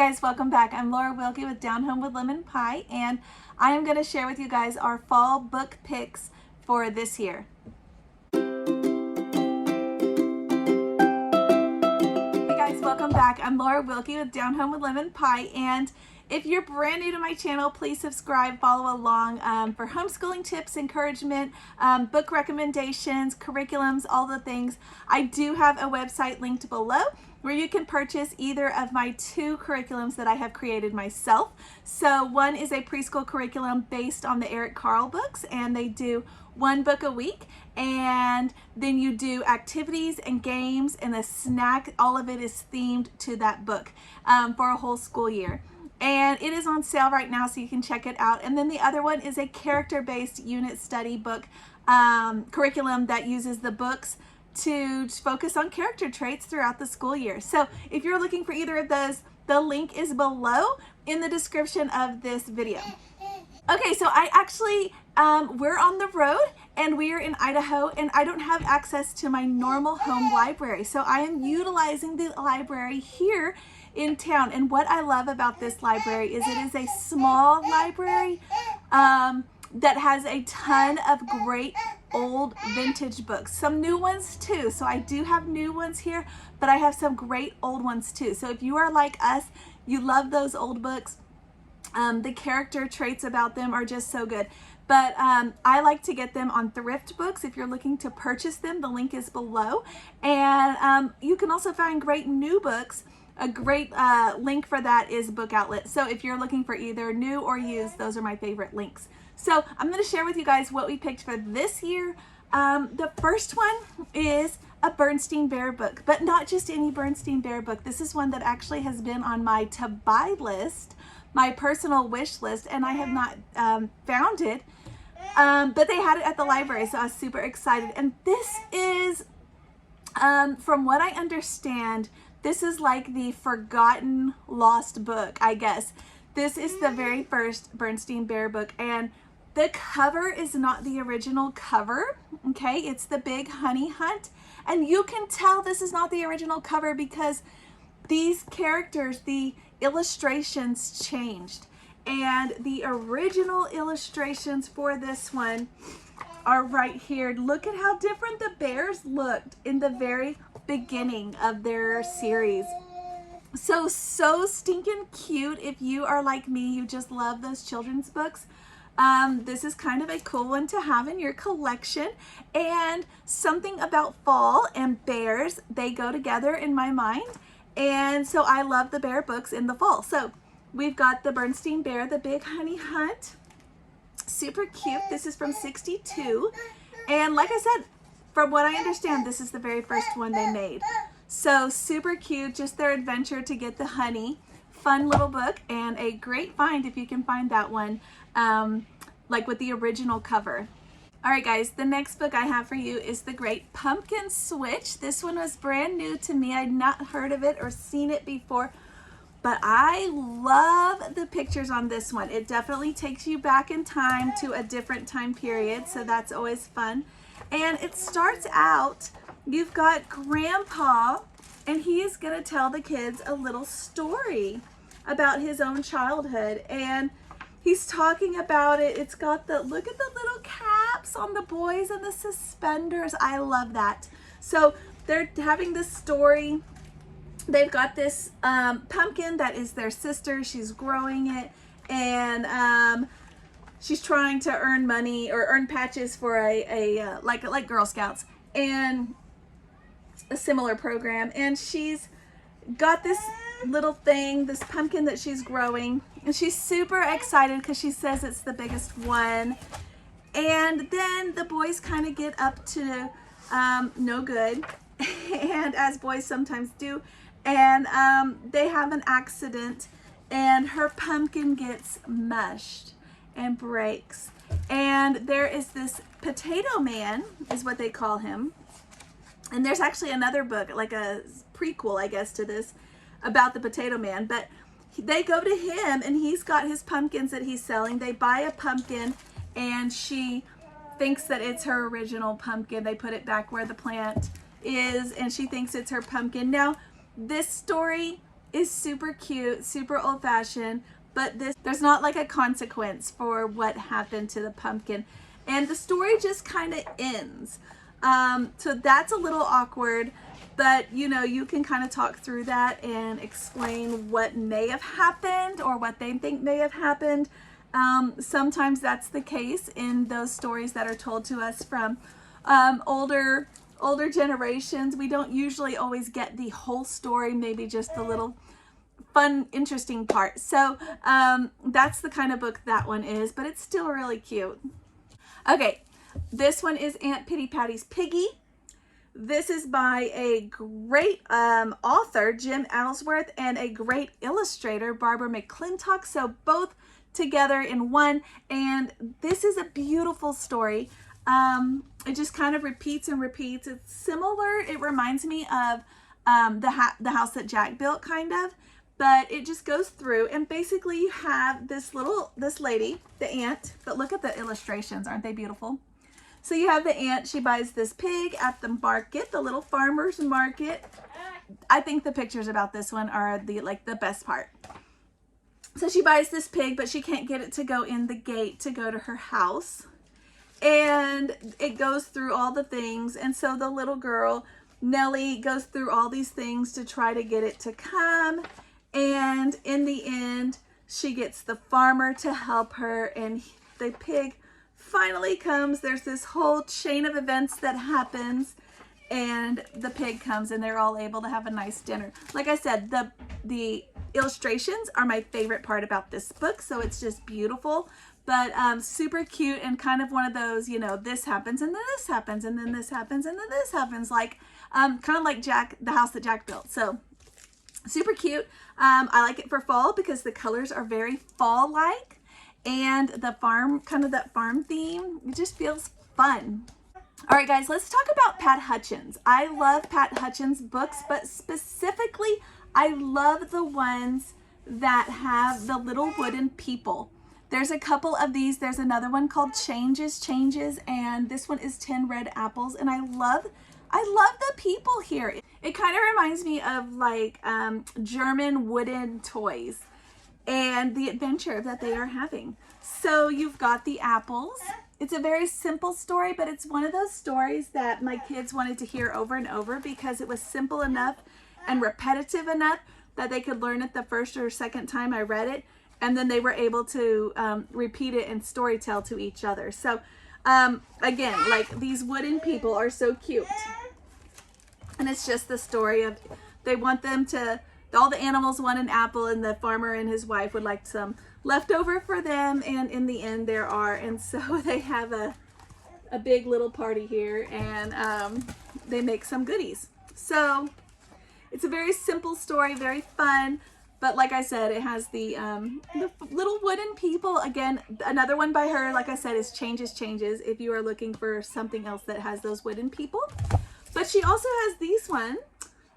guys, welcome back. I'm Laura Wilkie with Down Home with Lemon Pie, and I am going to share with you guys our fall book picks for this year. Hey guys, welcome back. I'm Laura Wilkie with Down Home with Lemon Pie, and if you're brand new to my channel, please subscribe, follow along for homeschooling tips, encouragement, book recommendations, curriculums, all the things. I do have a website linked below where you can purchase either of my two curriculums that I have created myself. So one is a preschool curriculum based on the Eric Carle books, and they do one book a week, and then you do activities and games and a snack. All of it is themed to that book for a whole school year. And it is on sale right now, so you can check it out. And then the other one is a character-based unit study book curriculum that uses the books to focus on character traits throughout the school year. So if you're looking for either of those, the link is below in the description of this video. Okay, so I actually, we're on the road and we are in Idaho, and I don't have access to my normal home library. So I am utilizing the library here in town. And what I love about this library is it is a small library that has a ton of great old vintage books, some new ones too. So I do have new ones here, but I have some great old ones too. So if you are like us, you love those old books, the character traits about them are just so good. But I like to get them on thrift books. If you're looking to purchase them, the link is below. And you can also find great new books. A great link for that is Book Outlet. So if you're looking for either new or used, those are my favorite links. So I'm going to share with you guys what we picked for this year. The first one is a Bernstein Bear book, but not just any Bernstein Bear book. This is one that actually has been on my to buy list, my personal wish list, and I have not found it, but they had it at the library, so I was super excited. And this is, from what I understand, this is like the forgotten lost book, I guess. This is the very first Bernstein Bear book, and the cover is not the original cover, okay? It's the big honey hunt, and you can tell this is not the original cover because these characters, the illustrations changed, and the original illustrations for this one are right here. Look at how different the bears looked in the very beginning of their series. So stinking cute. If you are like me, you just love those children's books. This is kind of a cool one to have in your collection. And something about fall and bears, they go together in my mind. And so I love the bear books in the fall. So we've got the Bernstein Bear, the Big Honey Hunt. Super cute. This is from '62. And like I said, from what I understand, this is the very first one they made. So super cute, just their adventure to get the honey. Fun little book, and a great find if you can find that one, like with the original cover. All right guys, the next book I have for you is The Great Pumpkin Switch. This one was brand new to me. I'd not heard of it or seen it before, but I love the pictures on this one. It definitely takes you back in time to a different time period, so that's always fun. And it starts out, you've got Grandpa, and he is going to tell the kids a little story about his own childhood. And he's talking about it. It's got the, look at the little caps on the boys and the suspenders. I love that. So they're having this story. They've got this pumpkin that is their sister. She's growing it, and she's trying to earn money or earn patches for like Girl Scouts and a similar program. And she's got this little thing, this pumpkin that she's growing, and she's super excited because she says it's the biggest one. And then the boys kind of get up to no good, and as boys sometimes do, and they have an accident, and her pumpkin gets mushed and breaks. And there is this Potato Man, is what they call him. And there's actually another book, like a prequel, I guess, to this, about the Potato Man. But they go to him, and he's got his pumpkins that he's selling. They buy a pumpkin, and she thinks that it's her original pumpkin. They put it back where the plant is, and she thinks it's her pumpkin. Now, this story is super cute, super old-fashioned, but there's not like a consequence for what happened to the pumpkin. And the story just kind of ends. So that's a little awkward, but you know, you can kind of talk through that and explain what may have happened or what they think may have happened. Sometimes that's the case in those stories that are told to us from older generations. We don't usually always get the whole story, maybe just the little fun, interesting part. So that's the kind of book that one is, but it's still really cute. Okay, this one is Aunt Pitty Patty's Piggy. This is by a great author, Jim Ellsworth, and a great illustrator, Barbara McClintock. So both together in one, and this is a beautiful story. It just kind of repeats and repeats. It's similar. It reminds me of the house that Jack built, kind of, but it just goes through, and basically you have this lady, the aunt, but look at the illustrations. Aren't they beautiful? So you have the aunt. She buys this pig at the market, the little farmer's market. I think the pictures about this one are the best part. So she buys this pig, but she can't get it to go in the gate to go to her house. And it goes through all the things. And so the little girl, Nellie, goes through all these things to try to get it to come. And in the end, she gets the farmer to help her, and the pig finally comes. There's this whole chain of events that happens, and the pig comes, and they're all able to have a nice dinner. Like I said, the illustrations are my favorite part about this book, so it's just beautiful, but super cute, and kind of one of those, you know, this happens and then this happens and then this happens and then this happens, like kind of like the house that Jack built. So super cute. I like it for fall because the colors are very fall-like, and the farm, kind of that farm theme, it just feels fun. All right, guys, let's talk about Pat Hutchins. I love Pat Hutchins books, but specifically, I love the ones that have the little wooden people. There's a couple of these. There's another one called Changes, and this one is 10 Red Apples, and I love the people here. It kind of reminds me of like German wooden toys and the adventure that they are having. So you've got the apples. It's a very simple story, but it's one of those stories that my kids wanted to hear over and over because it was simple enough and repetitive enough that they could learn it the first or second time I read it, and then they were able to repeat it and storytell to each other. So again, like, these wooden people are so cute, and it's just the story of, they want them to, all the animals want an apple, and the farmer and his wife would like some left over for them, and in the end there are, and so they have a big little party here, and they make some goodies. So it's a very simple story, very fun, but like I said, it has the little wooden people. Again, another one by her, like I said, is Changes, if you are looking for something else that has those wooden people. But she also has these one.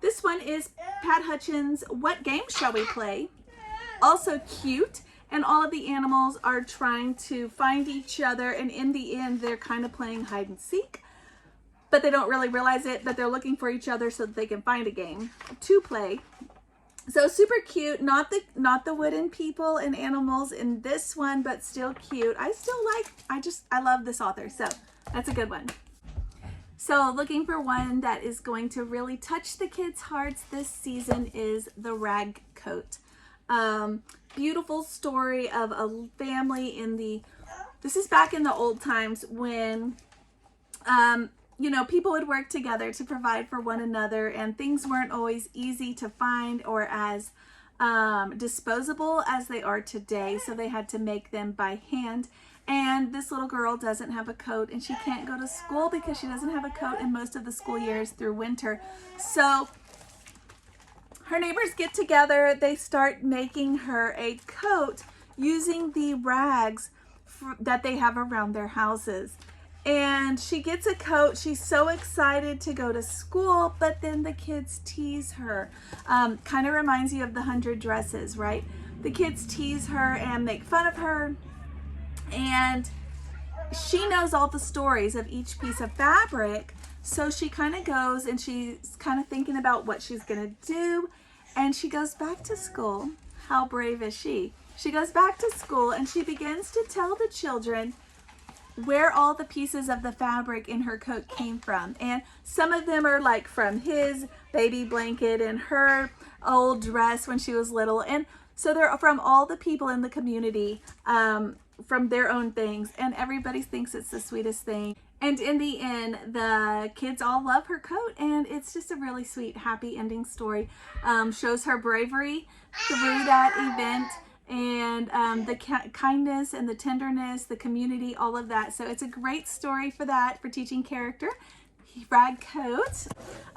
This one is Pat Hutchins' What Game Shall We Play? Also cute, and all of the animals are trying to find each other, and in the end, they're kind of playing hide and seek, but they don't really realize it, but they're looking for each other so that they can find a game to play. So super cute, not the wooden people and animals in this one, but still cute. I love this author, so that's a good one. So looking for one that is going to really touch the kids' hearts this season is The Rag Coat. Beautiful story of a family this is back in the old times when, you know, people would work together to provide for one another, and things weren't always easy to find or as disposable as they are today. So they had to make them by hand. And this little girl doesn't have a coat, and she can't go to school because she doesn't have a coat in most of the school years through winter. So her neighbors get together. They start making her a coat using the rags that they have around their houses. And she gets a coat. She's so excited to go to school, but then the kids tease her. Kind of reminds you of the 100 Dresses, right? The kids tease her and make fun of her. And she knows all the stories of each piece of fabric. So she kind of goes and she's kind of thinking about what she's going to do. And she goes back to school. How brave is she? She goes back to school and she begins to tell the children where all the pieces of the fabric in her coat came from. And some of them are like from his baby blanket and her old dress when she was little. And so they're from all the people in the community, from their own things. And everybody thinks it's the sweetest thing. And in the end, the kids all love her coat, and it's just a really sweet, happy ending story. Shows her bravery through that event, and the kindness and the tenderness, the community, all of that. So it's a great story for that, for teaching character. Rag coat.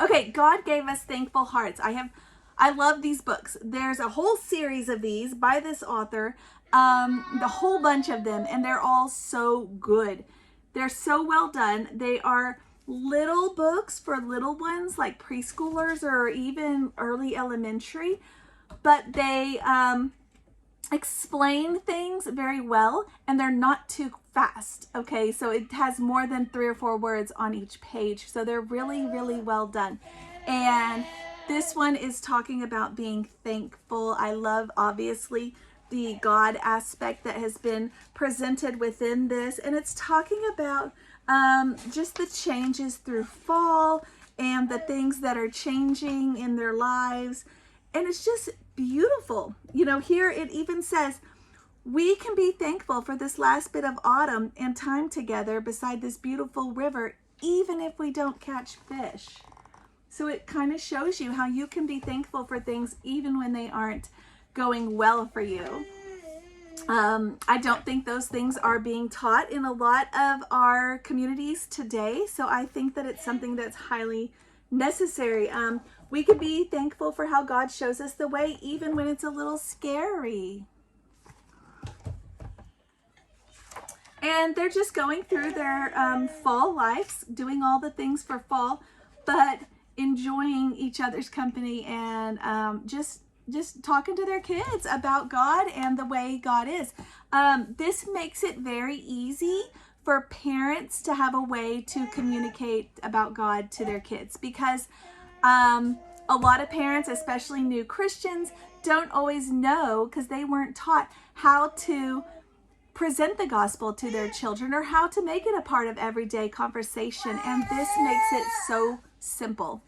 Okay, God gave us thankful hearts. I love these books. There's a whole series of these by this author, the whole bunch of them, and they're all so good. They're so well done. They are little books for little ones like preschoolers or even early elementary, but they explain things very well, and they're not too fast. Okay, so it has more than 3 or 4 words on each page, so they're really, really well done. And this one is talking about being thankful. I love, obviously, the God aspect that has been presented within this, and it's talking about just the changes through fall and the things that are changing in their lives, and it's just beautiful. You know, here it even says we can be thankful for this last bit of autumn and time together beside this beautiful river, even if we don't catch fish. So it kind of shows you how you can be thankful for things even when they aren't going well for you. I don't think those things are being taught in a lot of our communities today, so I think that it's something that's highly necessary. We can be thankful for how God shows us the way even when it's a little scary. And they're just going through their fall lives, doing all the things for fall, but enjoying each other's company and just talking to their kids about God and the way God is. This makes it very easy for parents to have a way to communicate about God to their kids, because a lot of parents, especially new Christians, don't always know, because they weren't taught how to present the gospel to their children or how to make it a part of everyday conversation. And this makes it so simple.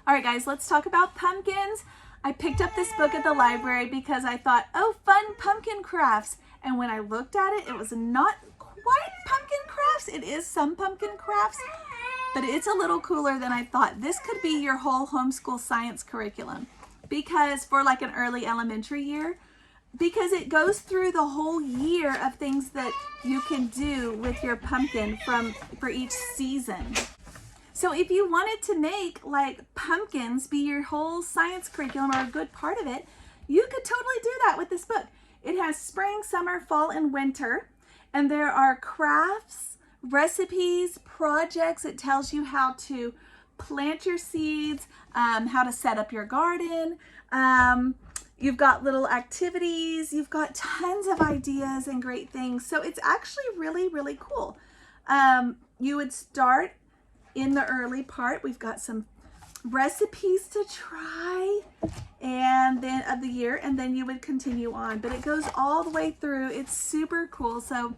All right, guys, let's talk about pumpkins. I picked up this book at the library because I thought, oh, fun pumpkin crafts. And when I looked at it, it was not quite pumpkin crafts. It is some pumpkin crafts, but it's a little cooler than I thought. This could be your whole homeschool science curriculum, because for like an early elementary year, because it goes through the whole year of things that you can do with your pumpkin for each season. So if you wanted to make like pumpkins be your whole science curriculum or a good part of it, you could totally do that with this book. It has spring, summer, fall, and winter, and there are crafts, recipes, projects. It tells you how to plant your seeds, how to set up your garden. You've got little activities. You've got tons of ideas and great things. So it's actually really, really cool. You would start in the early part. We've got some recipes to try and then of the year, and then you would continue on, but it goes all the way through. It's super cool. So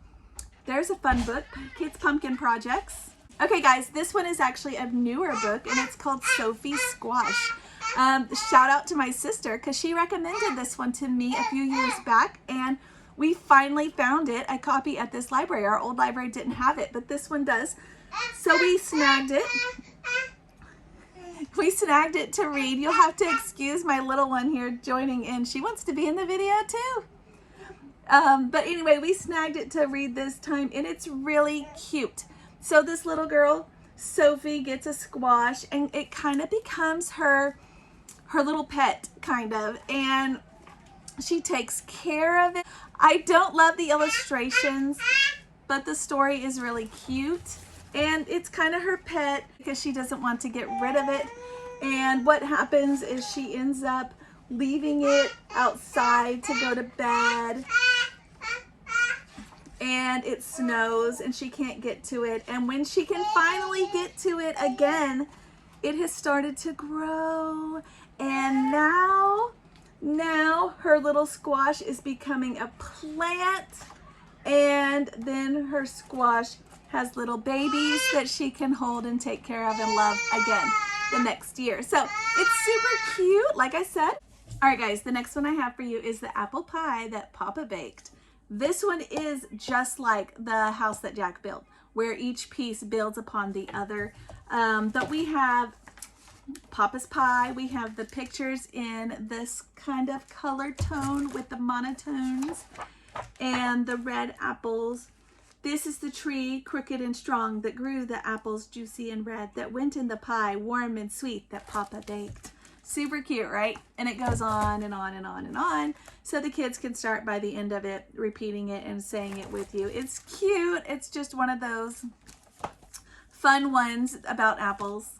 there's a fun book, Kids Pumpkin Projects. Okay, guys, this one is actually a newer book, and it's called Sophie Squash. Shout out to my sister, because she recommended this one to me a few years back, and we finally found it, a copy at this library. Our old library didn't have it, but this one does. So we snagged it. We snagged it to read. You'll have to excuse my little one here joining in. She wants to be in the video too. But anyway, we snagged it to read this time, and it's really cute. So this little girl, Sophie, gets a squash, and it kind of becomes her little pet, kind of, and she takes care of it. I don't love the illustrations, but the story is really cute. And it's kind of her pet because she doesn't want to get rid of it. And what happens is she ends up leaving it outside to go to bed. And it snows and she can't get to it. And when she can finally get to it again, it has started to grow And now her little squash is becoming a plant, and then her squash has little babies that she can hold and take care of and love again the next year. So it's super cute, like I said. All right, guys, the next one I have for you is the apple pie that Papa baked. This one is just like the house that Jack built, where each piece builds upon the other. But we have Papa's pie. We have the pictures in this kind of color tone with the monotones and the red apples. This is the tree, crooked and strong, that grew the apples juicy and red, that went in the pie, warm and sweet, that Papa baked. Super cute, right? And it goes on and on and on and on. So the kids can start by the end of it, repeating it and saying it with you. It's cute. It's just one of those fun ones about apples.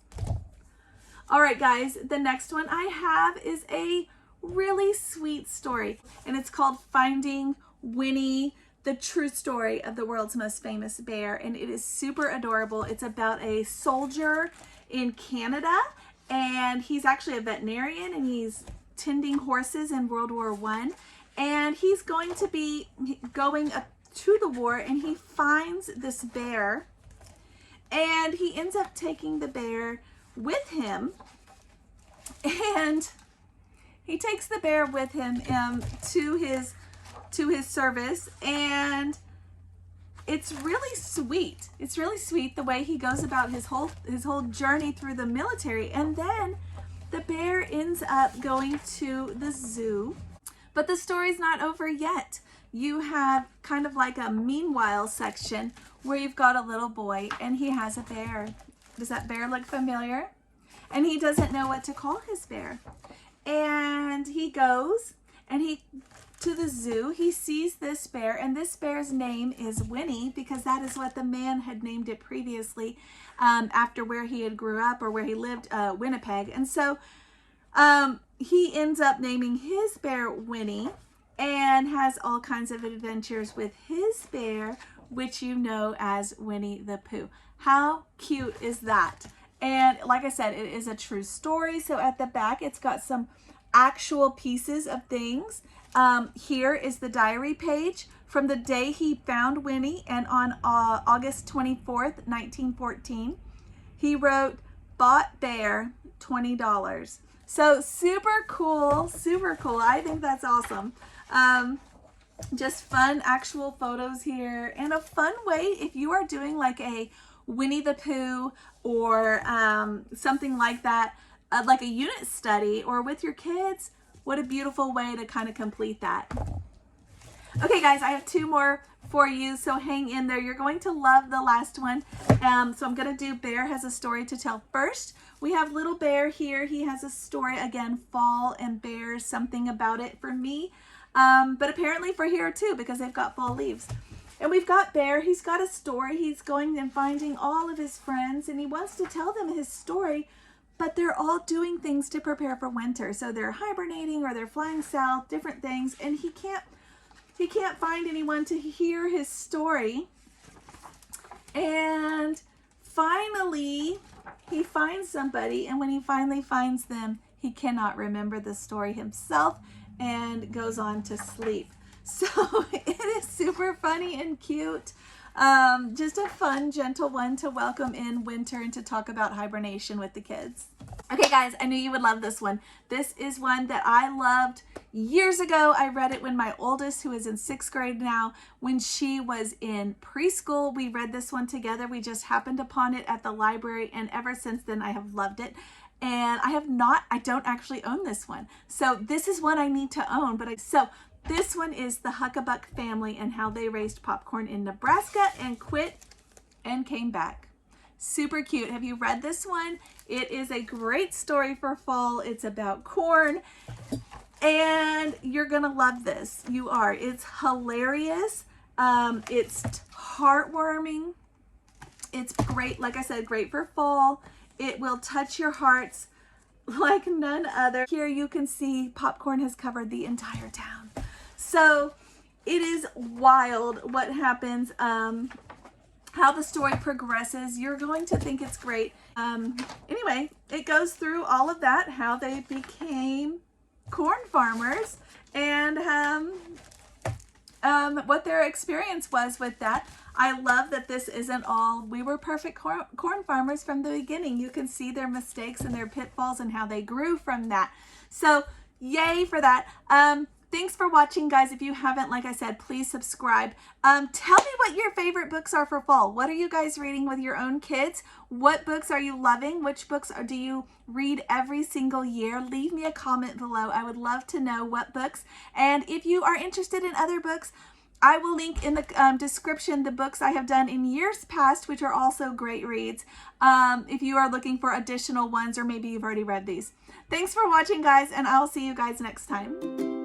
All right, guys, the next one I have is a really sweet story, and it's called Finding Winnie, the true story of the world's most famous bear. And it is super adorable. It's about a soldier in Canada, and he's actually a veterinarian, and he's tending horses in World War I. And he's going to be going up to the war, and he finds this bear, and he ends up taking the bear with him, and he takes the bear with him to his service, and it's really sweet. It's really sweet the way he goes about his whole journey through the military. And then the bear ends up going to the zoo. But the story's not over yet. You have kind of like a meanwhile section where you've got a little boy and he has a bear. Does that bear look familiar? And he doesn't know what to call his bear. And he goes to the zoo. He sees this bear, and this bear's name is Winnie, because that is what the man had named it previously, after where he had grew up or where he lived, Winnipeg. And so he ends up naming his bear Winnie, and has all kinds of adventures with his bear, which you know as Winnie the Pooh. How cute is that? And like I said, it is a true story. So at the back, it's got some actual pieces of things. Here is the diary page from the day he found Winnie, and on August 24th, 1914, he wrote, "Bought bear, $20. So super cool, super cool. I think that's awesome. Just fun actual photos here, and a fun way if you are doing like a Winnie the Pooh or something like that, like a unit study or with your kids. What a beautiful way to kind of complete that. Okay, guys, I have two more for you, so hang in there. You're going to love the last one. So I'm going to do Bear Has a Story to Tell first. We have little Bear here. He has a story, again, fall and bears, something about it for me. But apparently for here too, because they've got fall leaves. And we've got Bear. He's got a story. He's going and finding all of his friends, and he wants to tell them his story, but they're all doing things to prepare for winter. So they're hibernating or they're flying south, different things, and he can't find anyone to hear his story. And finally, he finds somebody, and when he finally finds them, he cannot remember the story himself and goes on to sleep. So it is super funny and cute. Just a fun, gentle one to welcome in winter and to talk about hibernation with the kids. Okay, guys, I knew you would love this one. This is one that I loved years ago. I read it when my oldest, who is in 6th grade now, when she was in preschool, we read this one together. We just happened upon it at the library, and ever since then I have loved it. And I don't actually own this one. So this is one I need to own, so this one is the Huckabuck family and how they raised popcorn in Nebraska and quit and came back. Super cute. Have you read this one? It is a great story for fall. It's about corn, and you're gonna love this. You are. It's hilarious. It's heartwarming. It's great. Like I said, great for fall. It will touch your hearts like none other. Here you can see popcorn has covered the entire town. So it is wild what happens. how the story progresses. You're going to think it's great. Anyway, it goes through all of that, how they became corn farmers, and what their experience was with that. I love that this isn't all, we were perfect corn farmers from the beginning. You can see their mistakes and their pitfalls and how they grew from that. So yay for that. Thanks for watching, guys. If you haven't, like I said, please subscribe. Tell me what your favorite books are for fall. What are you guys reading with your own kids? What books are you loving? Which books do you read every single year? Leave me a comment below. I would love to know what books. And if you are interested in other books, I will link in the description the books I have done in years past, which are also great reads, if you are looking for additional ones, or maybe you've already read these. Thanks for watching, guys, and I'll see you guys next time.